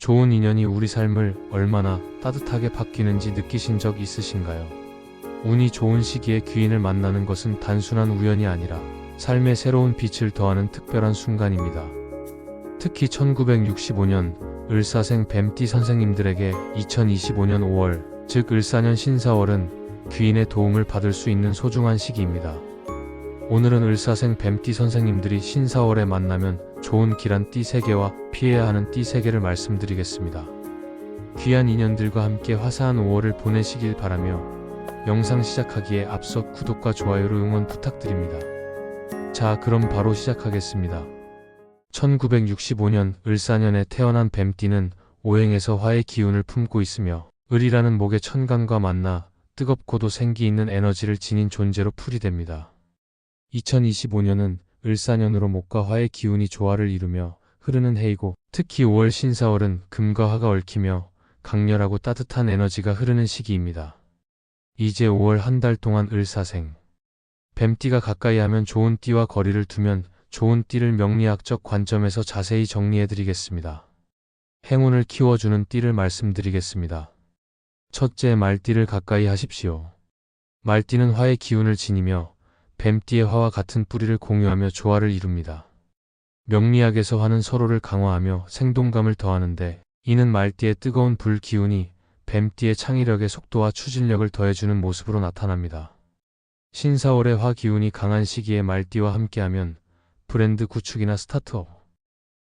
좋은 인연이 우리 삶을 얼마나 따뜻하게 바뀌는지 느끼신 적 있으신가요? 운이 좋은 시기에 귀인을 만나는 것은 단순한 우연이 아니라 삶에 새로운 빛을 더하는 특별한 순간입니다. 특히 1965년 을사생 뱀띠 선생님들에게 2025년 5월, 즉 을사년 신사월은 귀인의 도움을 받을 수 있는 소중한 시기입니다. 오늘은 을사생 뱀띠 선생님들이 신사월에 만나면 좋은 길한 띠 3개와 피해야 하는 띠 3개를 말씀드리겠습니다. 귀한 인연들과 함께 화사한 5월을 보내시길 바라며 영상 시작하기에 앞서 구독과 좋아요로 응원 부탁드립니다. 자, 그럼 바로 시작하겠습니다. 1965년 을사년에 태어난 뱀띠는 오행에서 화의 기운을 품고 있으며 을이라는 목의 천간과 만나 뜨겁고도 생기 있는 에너지를 지닌 존재로 풀이됩니다. 2025년은 을사년으로 목과 화의 기운이 조화를 이루며 흐르는 해이고, 특히 5월 신사월은 금과 화가 얽히며 강렬하고 따뜻한 에너지가 흐르는 시기입니다. 이제 5월 한 달 동안 을사생 뱀띠가 가까이 하면 좋은 띠와 거리를 두면 좋은 띠를 명리학적 관점에서 자세히 정리해드리겠습니다. 행운을 키워주는 띠를 말씀드리겠습니다. 첫째, 말띠를 가까이 하십시오. 말띠는 화의 기운을 지니며 뱀띠의 화와 같은 뿌리를 공유하며 조화를 이룹니다. 명리학에서 화는 서로를 강화하며 생동감을 더하는데, 이는 말띠의 뜨거운 불 기운이 뱀띠의 창의력의 속도와 추진력을 더해주는 모습으로 나타납니다. 신사월의 화 기운이 강한 시기에 말띠와 함께하면 브랜드 구축이나 스타트업,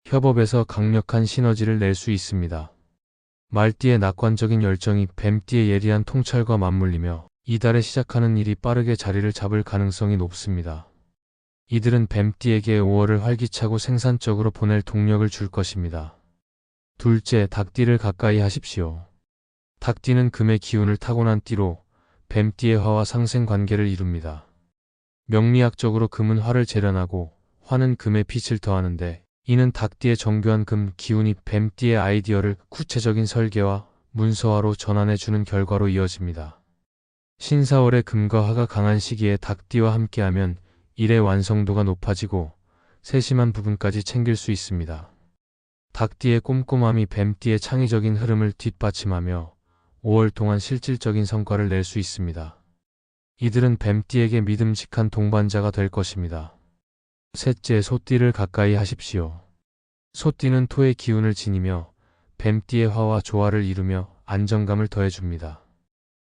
협업에서 강력한 시너지를 낼 수 있습니다. 말띠의 낙관적인 열정이 뱀띠의 예리한 통찰과 맞물리며 이달에 시작하는 일이 빠르게 자리를 잡을 가능성이 높습니다. 이들은 뱀띠에게 5월을 활기차고 생산적으로 보낼 동력을 줄 것입니다. 둘째, 닭띠를 가까이 하십시오. 닭띠는 금의 기운을 타고난 띠로 뱀띠의 화와 상생 관계를 이룹니다. 명리학적으로 금은 화를 재련하고 화는 금의 빛을 더하는데, 이는 닭띠의 정교한 금 기운이 뱀띠의 아이디어를 구체적인 설계와 문서화로 전환해주는 결과로 이어집니다. 신사월의 금과 화가 강한 시기에 닭띠와 함께하면 일의 완성도가 높아지고 세심한 부분까지 챙길 수 있습니다. 닭띠의 꼼꼼함이 뱀띠의 창의적인 흐름을 뒷받침하며 5월 동안 실질적인 성과를 낼 수 있습니다. 이들은 뱀띠에게 믿음직한 동반자가 될 것입니다. 셋째, 소띠를 가까이 하십시오. 소띠는 토의 기운을 지니며 뱀띠의 화와 조화를 이루며 안정감을 더해줍니다.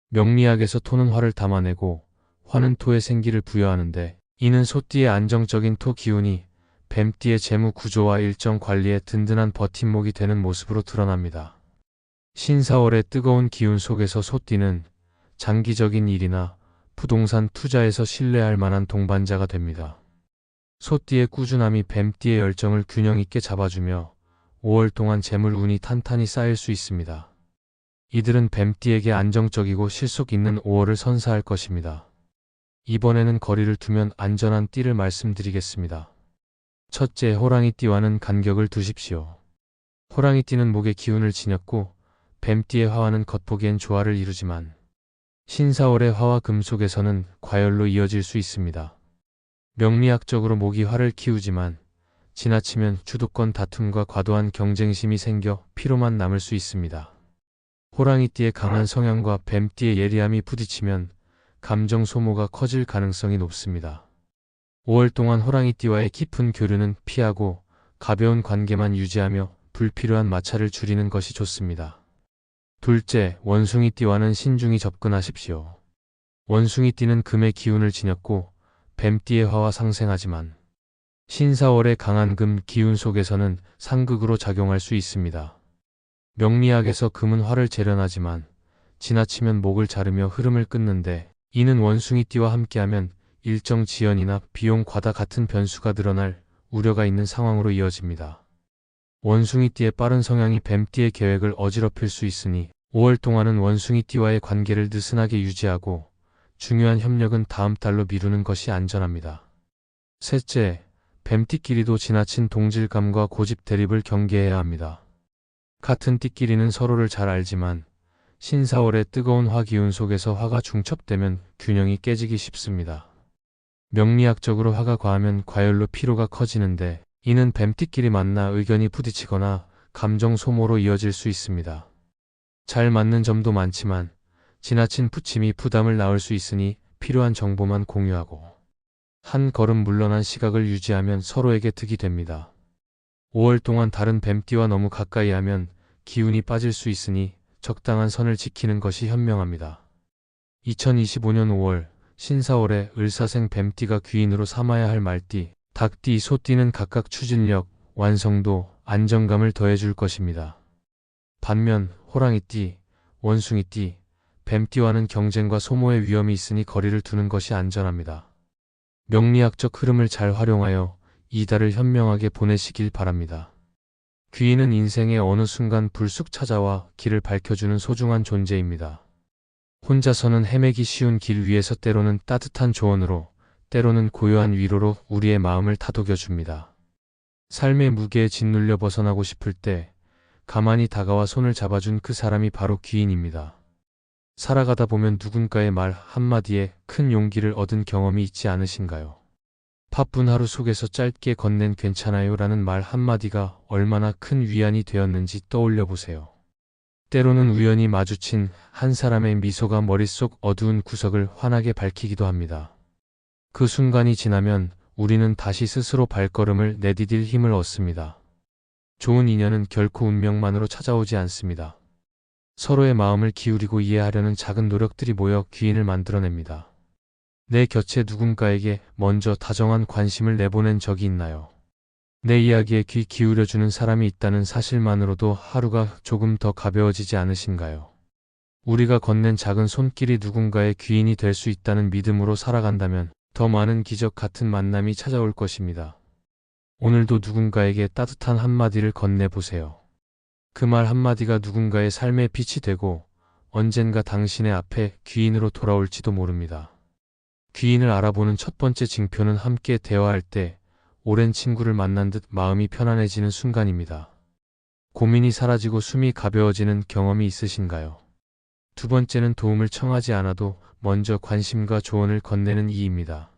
명리학에서 토는 화를 담아내고 화는 토의 생기를 부여하는데, 이는 소띠의 안정적인 토 기운이 뱀띠의 재무 구조와 일정 관리에 든든한 버팀목이 되는 모습으로 드러납니다. 신사월의 뜨거운 기운 속에서 소띠는 장기적인 일이나 부동산 투자에서 신뢰할 만한 동반자가 됩니다. 소띠의 꾸준함이 뱀띠의 열정을 균형 있게 잡아주며 5월 동안 재물 운이 탄탄히 쌓일 수 있습니다. 이들은 뱀띠에게 안정적이고 실속 있는 5월을 선사할 것입니다. 이번에는 거리를 두면 안전한 띠를 말씀드리겠습니다. 첫째, 호랑이띠와는 간격을 두십시오. 호랑이띠는 목의 기운을 지녔고 뱀띠의 화와는 겉보기엔 조화를 이루지만 신사월의 화와 금 속에서는 과열로 이어질 수 있습니다. 명리학적으로 목이 화를 키우지만 지나치면 주도권 다툼과 과도한 경쟁심이 생겨 피로만 남을 수 있습니다. 호랑이띠의 강한 성향과 뱀띠의 예리함이 부딪히면 감정 소모가 커질 가능성이 높습니다. 5월 동안 호랑이띠와의 깊은 교류는 피하고 가벼운 관계만 유지하며 불필요한 마찰을 줄이는 것이 좋습니다. 둘째, 원숭이띠와는 신중히 접근하십시오. 원숭이띠는 금의 기운을 지녔고 뱀띠의 화와 상생하지만 신사월의 강한 금 기운 속에서는 상극으로 작용할 수 있습니다. 명리학에서 금은 화를 재련하지만 지나치면 목을 자르며 흐름을 끊는데, 이는 원숭이띠와 함께하면 일정 지연이나 비용 과다 같은 변수가 늘어날 우려가 있는 상황으로 이어집니다. 원숭이띠의 빠른 성향이 뱀띠의 계획을 어지럽힐 수 있으니 5월 동안은 원숭이띠와의 관계를 느슨하게 유지하고 중요한 협력은 다음 달로 미루는 것이 안전합니다. 셋째, 뱀띠끼리도 지나친 동질감과 고집 대립을 경계해야 합니다. 같은 띠끼리는 서로를 잘 알지만 신사월의 뜨거운 화 기운 속에서 화가 중첩되면 균형이 깨지기 쉽습니다. 명리학적으로 화가 과하면 과열로 피로가 커지는데, 이는 뱀띠끼리 만나 의견이 부딪히거나 감정 소모로 이어질 수 있습니다. 잘 맞는 점도 많지만 지나친 부침이 부담을 낳을 수 있으니 필요한 정보만 공유하고 한 걸음 물러난 시각을 유지하면 서로에게 득이 됩니다. 5월 동안 다른 뱀띠와 너무 가까이 하면 기운이 빠질 수 있으니 적당한 선을 지키는 것이 현명합니다. 2025년 5월 신사월에 을사생 뱀띠가 귀인으로 삼아야 할 말띠, 닭띠, 소띠는 각각 추진력, 완성도, 안정감을 더해줄 것입니다. 반면 호랑이띠, 원숭이띠, 뱀띠와는 경쟁과 소모의 위험이 있으니 거리를 두는 것이 안전합니다. 명리학적 흐름을 잘 활용하여 이달을 현명하게 보내시길 바랍니다. 귀인은 인생의 어느 순간 불쑥 찾아와 길을 밝혀주는 소중한 존재입니다. 혼자서는 헤매기 쉬운 길 위에서 때로는 따뜻한 조언으로, 때로는 고요한 위로로 우리의 마음을 다독여줍니다. 삶의 무게에 짓눌려 벗어나고 싶을 때 가만히 다가와 손을 잡아준 그 사람이 바로 귀인입니다. 살아가다 보면 누군가의 말 한마디에 큰 용기를 얻은 경험이 있지 않으신가요? 바쁜 하루 속에서 짧게 건넨 괜찮아요 라는 말 한마디가 얼마나 큰 위안이 되었는지 떠올려 보세요. 때로는 우연히 마주친 한 사람의 미소가 머릿속 어두운 구석을 환하게 밝히기도 합니다. 그 순간이 지나면 우리는 다시 스스로 발걸음을 내디딜 힘을 얻습니다. 좋은 인연은 결코 운명만으로 찾아오지 않습니다. 서로의 마음을 기울이고 이해하려는 작은 노력들이 모여 귀인을 만들어냅니다. 내 곁에 누군가에게 먼저 다정한 관심을 내보낸 적이 있나요? 내 이야기에 귀 기울여주는 사람이 있다는 사실만으로도 하루가 조금 더 가벼워지지 않으신가요? 우리가 건넨 작은 손길이 누군가의 귀인이 될 수 있다는 믿음으로 살아간다면 더 많은 기적 같은 만남이 찾아올 것입니다. 오늘도 누군가에게 따뜻한 한마디를 건네보세요. 그 말 한마디가 누군가의 삶의 빛이 되고 언젠가 당신의 앞에 귀인으로 돌아올지도 모릅니다. 귀인을 알아보는 첫 번째 징표는 함께 대화할 때 오랜 친구를 만난 듯 마음이 편안해지는 순간입니다. 고민이 사라지고 숨이 가벼워지는 경험이 있으신가요? 두 번째는 도움을 청하지 않아도 먼저 관심과 조언을 건네는 이입니다.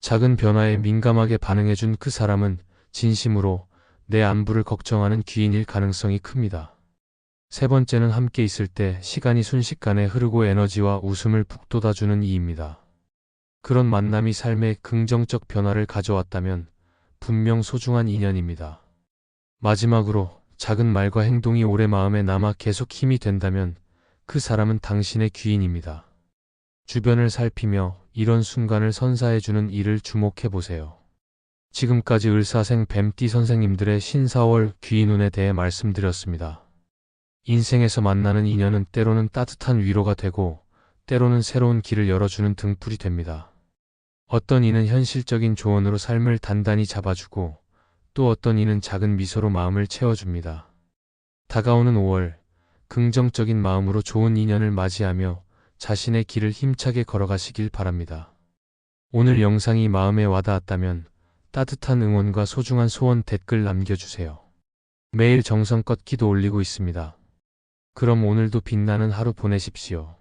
작은 변화에 민감하게 반응해준 그 사람은 진심으로 내 안부를 걱정하는 귀인일 가능성이 큽니다. 세 번째는 함께 있을 때 시간이 순식간에 흐르고 에너지와 웃음을 북돋아주는 이입니다. 그런 만남이 삶에 긍정적 변화를 가져왔다면 분명 소중한 인연입니다. 마지막으로 작은 말과 행동이 오래 마음에 남아 계속 힘이 된다면 그 사람은 당신의 귀인입니다. 주변을 살피며 이런 순간을 선사해주는 이를 주목해보세요. 지금까지 을사생 뱀띠 선생님들의 신사월 귀인운에 대해 말씀드렸습니다. 인생에서 만나는 인연은 때로는 따뜻한 위로가 되고 때로는 새로운 길을 열어주는 등불이 됩니다. 어떤 이는 현실적인 조언으로 삶을 단단히 잡아주고 또 어떤 이는 작은 미소로 마음을 채워줍니다. 다가오는 5월, 긍정적인 마음으로 좋은 인연을 맞이하며 자신의 길을 힘차게 걸어가시길 바랍니다. 오늘 영상이 마음에 와닿았다면 따뜻한 응원과 소중한 소원 댓글 남겨주세요. 매일 정성껏 기도 올리고 있습니다. 그럼 오늘도 빛나는 하루 보내십시오.